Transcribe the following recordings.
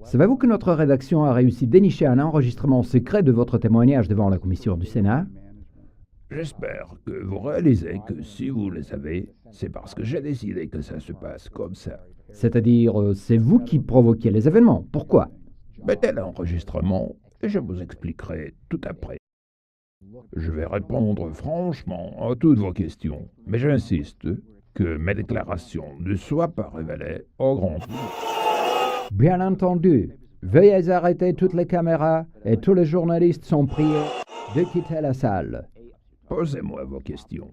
Savez-vous que notre rédaction a réussi à dénicher un enregistrement secret de votre témoignage devant la commission du Sénat? J'espère que vous réalisez que si vous le savez, c'est parce que j'ai décidé que ça se passe comme ça. C'est-à-dire, c'est vous qui provoquiez les événements. Pourquoi? Mettez l'enregistrement et je vous expliquerai tout après. Je vais répondre franchement à toutes vos questions, mais j'insiste que mes déclarations ne soient pas révélées au grand public. Bien entendu. Veuillez arrêter toutes les caméras et tous les journalistes sont priés de quitter la salle. Posez-moi vos questions.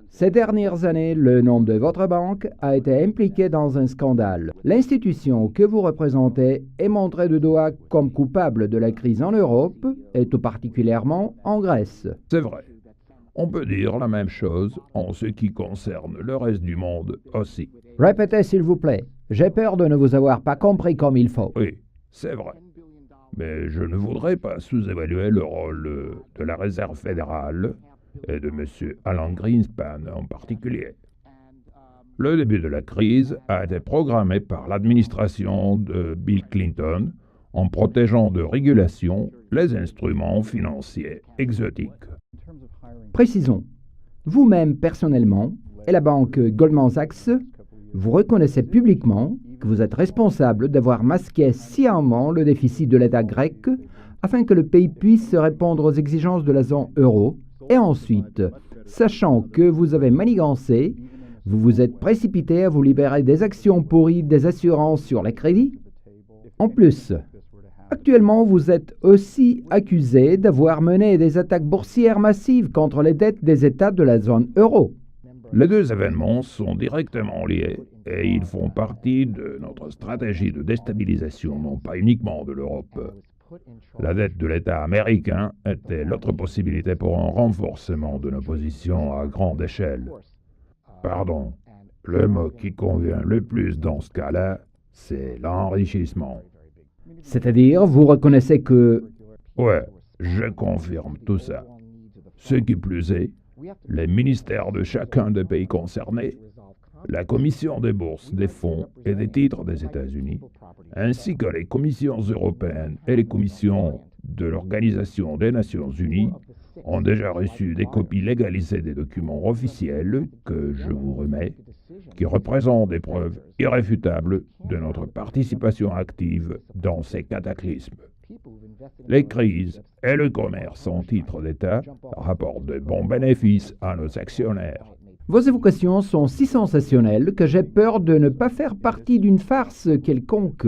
Ces dernières années, le nom de votre banque a été impliqué dans un scandale. L'institution que vous représentez est montrée du doigt comme coupable de la crise en Europe et tout particulièrement en Grèce. C'est vrai. On peut dire la même chose en ce qui concerne le reste du monde aussi. Répétez s'il vous plaît. J'ai peur de ne vous avoir pas compris comme il faut. Oui, c'est vrai. Mais je ne voudrais pas sous-évaluer le rôle de la Réserve fédérale et de M. Alan Greenspan en particulier. Le début de la crise a été programmé par l'administration de Bill Clinton en protégeant de régulation les instruments financiers exotiques. Précisons. Vous-même personnellement et la banque Goldman Sachs, vous reconnaissez publiquement que vous êtes responsable d'avoir masqué sciemment le déficit de l'État grec afin que le pays puisse répondre aux exigences de la zone euro. Et ensuite, sachant que vous avez manigancé, vous vous êtes précipité à vous libérer des actions pourries des assurances sur les crédits. En plus, actuellement, vous êtes aussi accusé d'avoir mené des attaques boursières massives contre les dettes des États de la zone euro. Les deux événements sont directement liés et ils font partie de notre stratégie de déstabilisation, non pas uniquement de l'Europe. La dette de l'État américain était l'autre possibilité pour un renforcement de nos positions à grande échelle. Pardon, le mot qui convient le plus dans ce cas-là, c'est l'enrichissement. C'est-à-dire, vous reconnaissez que... Ouais, je confirme tout ça. Ce qui plus est, les ministères de chacun des pays concernés, la Commission des bourses, des fonds et des titres des États-Unis, ainsi que les commissions européennes et les commissions de l'Organisation des Nations Unies, ont déjà reçu des copies légalisées des documents officiels que je vous remets, qui représentent des preuves irréfutables de notre participation active dans ces cataclysmes. Les crises et le commerce en titre d'État rapportent de bons bénéfices à nos actionnaires. Vos évocations sont si sensationnelles que j'ai peur de ne pas faire partie d'une farce quelconque.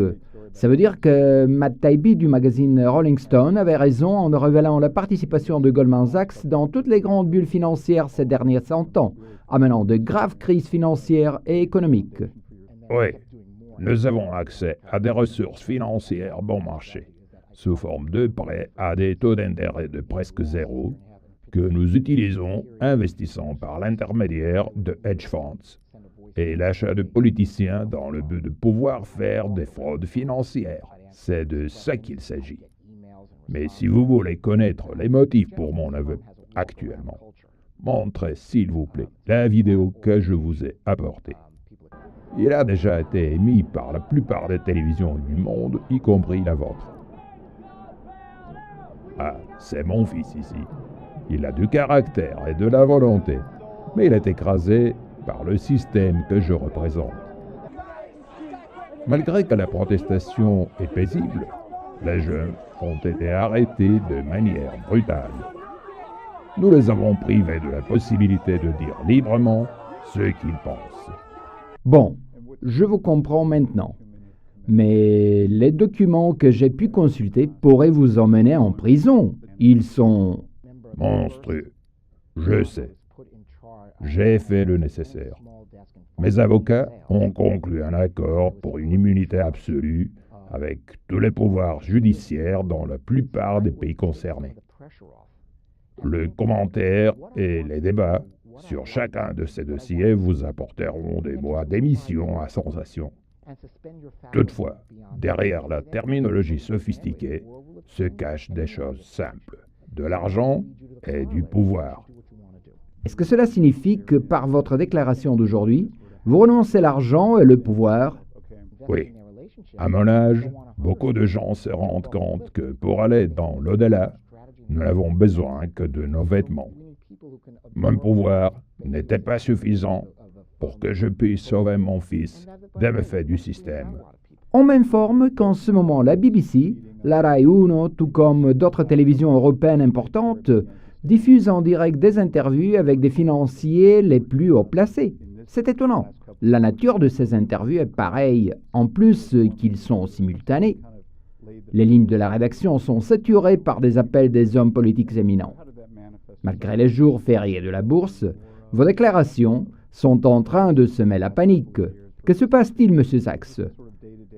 Ça veut dire que Matt Taibbi du magazine Rolling Stone avait raison en révélant la participation de Goldman Sachs dans toutes les grandes bulles financières ces derniers 100 ans, amenant de graves crises financières et économiques. Oui, nous avons accès à des ressources financières bon marché, sous forme de prêts à des taux d'intérêt de presque zéro, que nous utilisons investissant par l'intermédiaire de hedge funds et l'achat de politiciens dans le but de pouvoir faire des fraudes financières. C'est de ça qu'il s'agit. Mais si vous voulez connaître les motifs pour mon aveu actuellement, montrez s'il vous plaît la vidéo que je vous ai apportée. Il a déjà été émis par la plupart des télévisions du monde, y compris la vôtre. Ah, c'est mon fils ici. Il a du caractère et de la volonté, mais il est écrasé par le système que je représente. Malgré que la protestation est paisible, les jeunes ont été arrêtés de manière brutale. Nous les avons privés de la possibilité de dire librement ce qu'ils pensent. Bon, je vous comprends maintenant. Mais les documents que j'ai pu consulter pourraient vous emmener en prison. Ils sont... Monstrueux. Je sais. J'ai fait le nécessaire. Mes avocats ont conclu un accord pour une immunité absolue avec tous les pouvoirs judiciaires dans la plupart des pays concernés. Le commentaire et les débats sur chacun de ces dossiers vous apporteront des mois d'émission à sensation. Toutefois, derrière la terminologie sophistiquée se cachent des choses simples, de l'argent et du pouvoir. Est-ce que cela signifie que par votre déclaration d'aujourd'hui, vous renoncez à l'argent et le pouvoir? Oui, À mon âge, beaucoup de gens se rendent compte que pour aller dans l'au-delà, nous n'avons besoin que de nos vêtements. Mon pouvoir n'était pas suffisant pour que je puisse sauver mon fils des méfaits du système. On m'informe qu'en ce moment, la BBC, la Rai Uno, tout comme d'autres télévisions européennes importantes, diffusent en direct des interviews avec des financiers les plus haut placés. C'est étonnant. La nature de ces interviews est pareille, en plus qu'ils sont simultanés. Les lignes de la rédaction sont saturées par des appels des hommes politiques éminents. Malgré les jours fériés de la bourse, vos déclarations sont en train de semer la panique. Que se passe-t-il, Monsieur Sachs?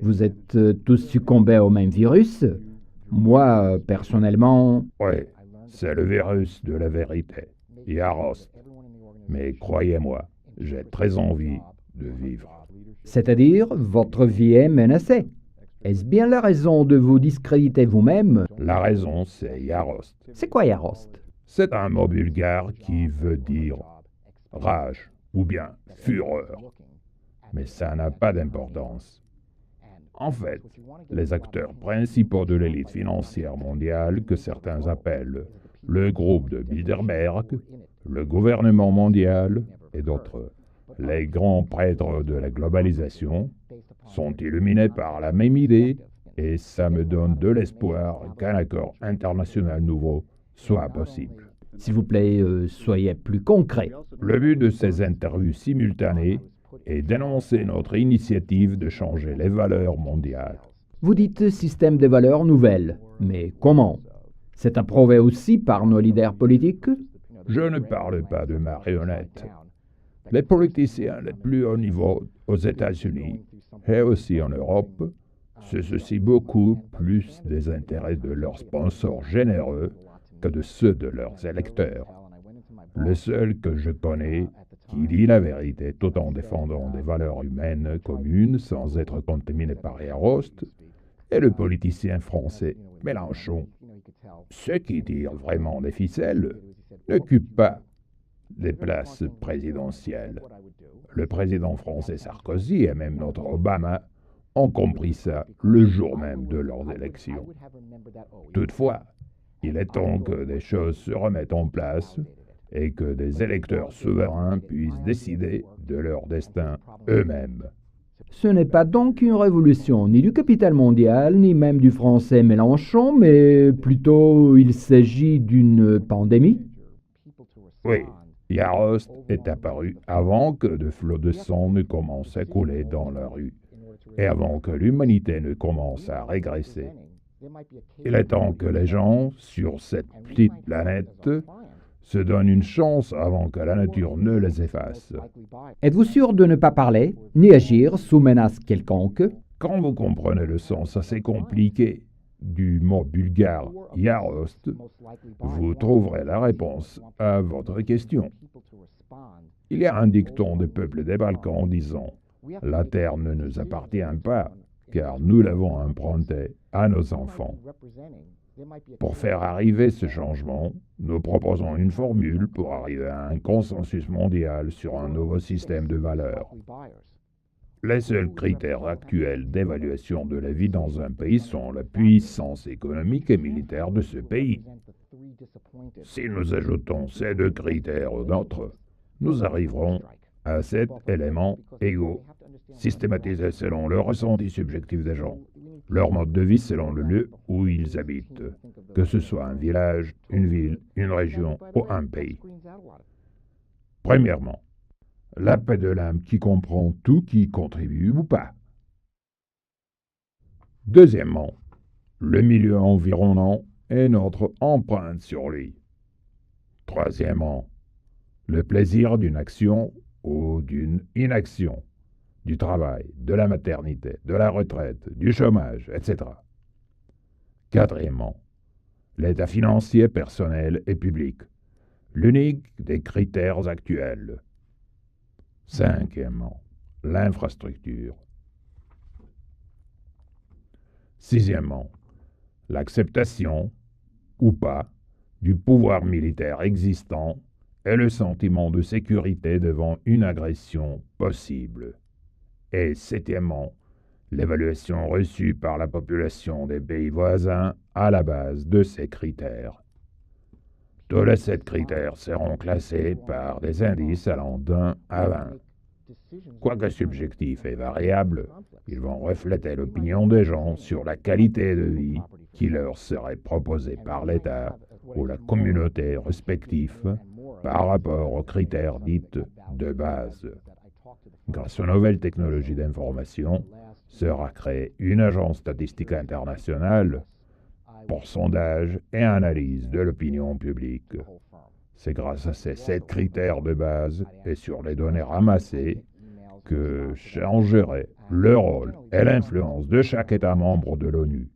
Vous êtes tous succombés au même virus? Moi, personnellement... Oui, c'est le virus de la vérité, Yarost. Mais croyez-moi, j'ai très envie de vivre. C'est-à-dire, votre vie est menacée. Est-ce bien la raison de vous discréditer vous-même? La raison, c'est Yarost. C'est quoi Yarost? C'est un mot bulgare qui veut dire rage ou bien fureur. Mais ça n'a pas d'importance. En fait, les acteurs principaux de l'élite financière mondiale, que certains appellent le groupe de Bilderberg, le gouvernement mondial et d'autres, les grands prêtres de la globalisation, sont illuminés par la même idée et ça me donne de l'espoir qu'un accord international nouveau soit possible. S'il vous plaît, soyez plus concret. Le but de ces interviews simultanées est d'énoncer notre initiative de changer les valeurs mondiales. Vous dites système des valeurs nouvelles, mais comment? C'est approuvé aussi par nos leaders politiques? Je ne parle pas de marionnettes. Les politiciens les plus haut niveau aux États-Unis et aussi en Europe se soucient beaucoup plus des intérêts de leurs sponsors généreux que de ceux de leurs électeurs. Le seul que je connais qui dit la vérité tout en défendant des valeurs humaines communes sans être contaminé par Yarost est le politicien français Mélenchon. Ceux qui tirent vraiment des ficelles n'occupent pas les places présidentielles. Le président français Sarkozy et même notre Obama ont compris ça le jour même de leurs élections. Toutefois, il est temps que des choses se remettent en place et que des électeurs souverains puissent décider de leur destin eux-mêmes. Ce n'est pas donc une révolution ni du capital mondial, ni même du français Mélenchon, mais plutôt il s'agit d'une pandémie? Oui, Yarost est apparu avant que de flots de sang ne commencent à couler dans la rue et avant que l'humanité ne commence à régresser. Il est temps que les gens sur cette petite planète se donnent une chance avant que la nature ne les efface. Êtes-vous sûr de ne pas parler, ni agir sous menace quelconque? Quand vous comprenez le sens assez compliqué du mot bulgare Yarost, vous trouverez la réponse à votre question. Il y a un dicton des peuples des Balkans disant « La terre ne nous appartient pas, car nous l'avons empruntée à nos enfants ». Pour faire arriver ce changement, nous proposons une formule pour arriver à un consensus mondial sur un nouveau système de valeurs. Les seuls critères actuels d'évaluation de la vie dans un pays sont la puissance économique et militaire de ce pays. Si nous ajoutons ces deux critères aux nôtres, nous arriverons à 7 éléments égaux, systématisés selon le ressenti subjectif des gens, leur mode de vie selon le lieu où ils habitent, que ce soit un village, une ville, une région ou un pays. Premièrement, la paix de l'âme qui comprend tout qui contribue ou pas. Deuxièmement, le milieu environnant et notre empreinte sur lui. Troisièmement, le plaisir d'une action ou d'une inaction, du travail, de la maternité, de la retraite, du chômage, etc. Quatrièmement, l'état financier personnel et public, l'unique des critères actuels. Cinquièmement, l'infrastructure. Sixièmement, l'acceptation, ou pas, du pouvoir militaire existant et le sentiment de sécurité devant une agression possible. Et septièmement, l'évaluation reçue par la population des pays voisins à la base de ces critères. Tous les 7 critères seront classés par des indices allant d'1 à 20. Quoique subjectifs et variables, ils vont refléter l'opinion des gens sur la qualité de vie qui leur serait proposée par l'État ou la communauté respective par rapport aux critères dits de base. Grâce aux nouvelles technologies d'information, sera créée une agence statistique internationale pour sondage et analyse de l'opinion publique. C'est grâce à ces 7 critères de base et sur les données ramassées que changerait le rôle et l'influence de chaque État membre de l'ONU.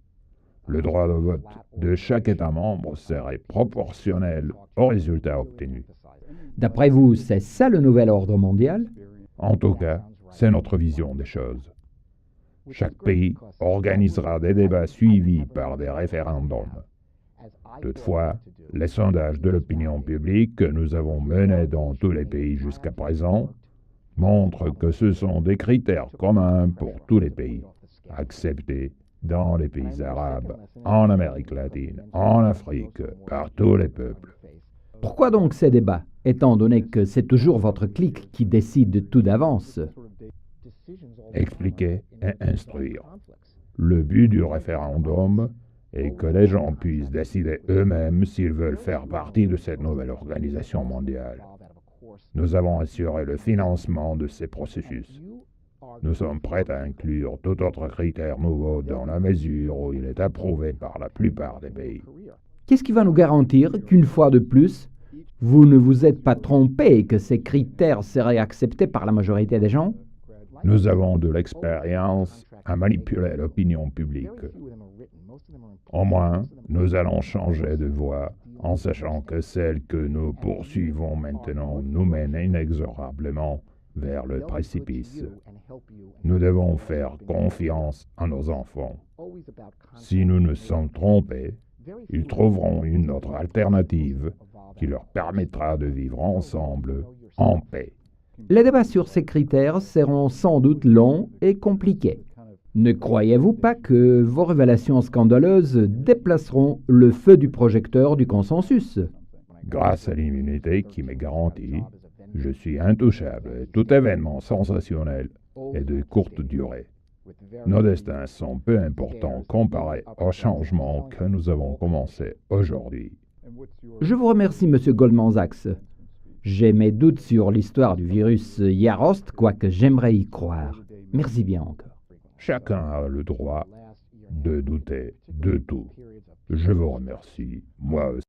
Le droit de vote de chaque État membre serait proportionnel aux résultats obtenus. D'après vous, c'est ça le nouvel ordre mondial? En tout cas, c'est notre vision des choses. Chaque pays organisera des débats suivis par des référendums. Toutefois, les sondages de l'opinion publique que nous avons menés dans tous les pays jusqu'à présent montrent que ce sont des critères communs pour tous les pays, acceptés dans les pays arabes, en Amérique latine, en Afrique, par tous les peuples. Pourquoi donc ces débats, étant donné que c'est toujours votre clique qui décide tout d'avance? Expliquer et instruire. Le but du référendum est que les gens puissent décider eux-mêmes s'ils veulent faire partie de cette nouvelle organisation mondiale. Nous avons assuré le financement de ces processus. Nous sommes prêts à inclure tout autre critère nouveau dans la mesure où il est approuvé par la plupart des pays. Qu'est-ce qui va nous garantir qu'une fois de plus, vous ne vous êtes pas trompé et que ces critères seraient acceptés par la majorité des gens? Nous avons de l'expérience à manipuler l'opinion publique. Au moins, nous allons changer de voie en sachant que celle que nous poursuivons maintenant nous mène inexorablement vers le précipice. Nous devons faire confiance à nos enfants. Si nous nous sommes trompés, ils trouveront une autre alternative qui leur permettra de vivre ensemble en paix. Les débats sur ces critères seront sans doute longs et compliqués. Ne croyez-vous pas que vos révélations scandaleuses déplaceront le feu du projecteur du consensus? Grâce à l'immunité qui m'est garantie, je suis intouchable et tout événement sensationnel est de courte durée. Nos destins sont peu importants comparés aux changements que nous avons commencés aujourd'hui. Je vous remercie, M. Goldman Sachs. J'ai mes doutes sur l'histoire du virus Yarost, quoique j'aimerais y croire. Merci bien encore. Chacun a le droit de douter de tout. Je vous remercie, moi aussi.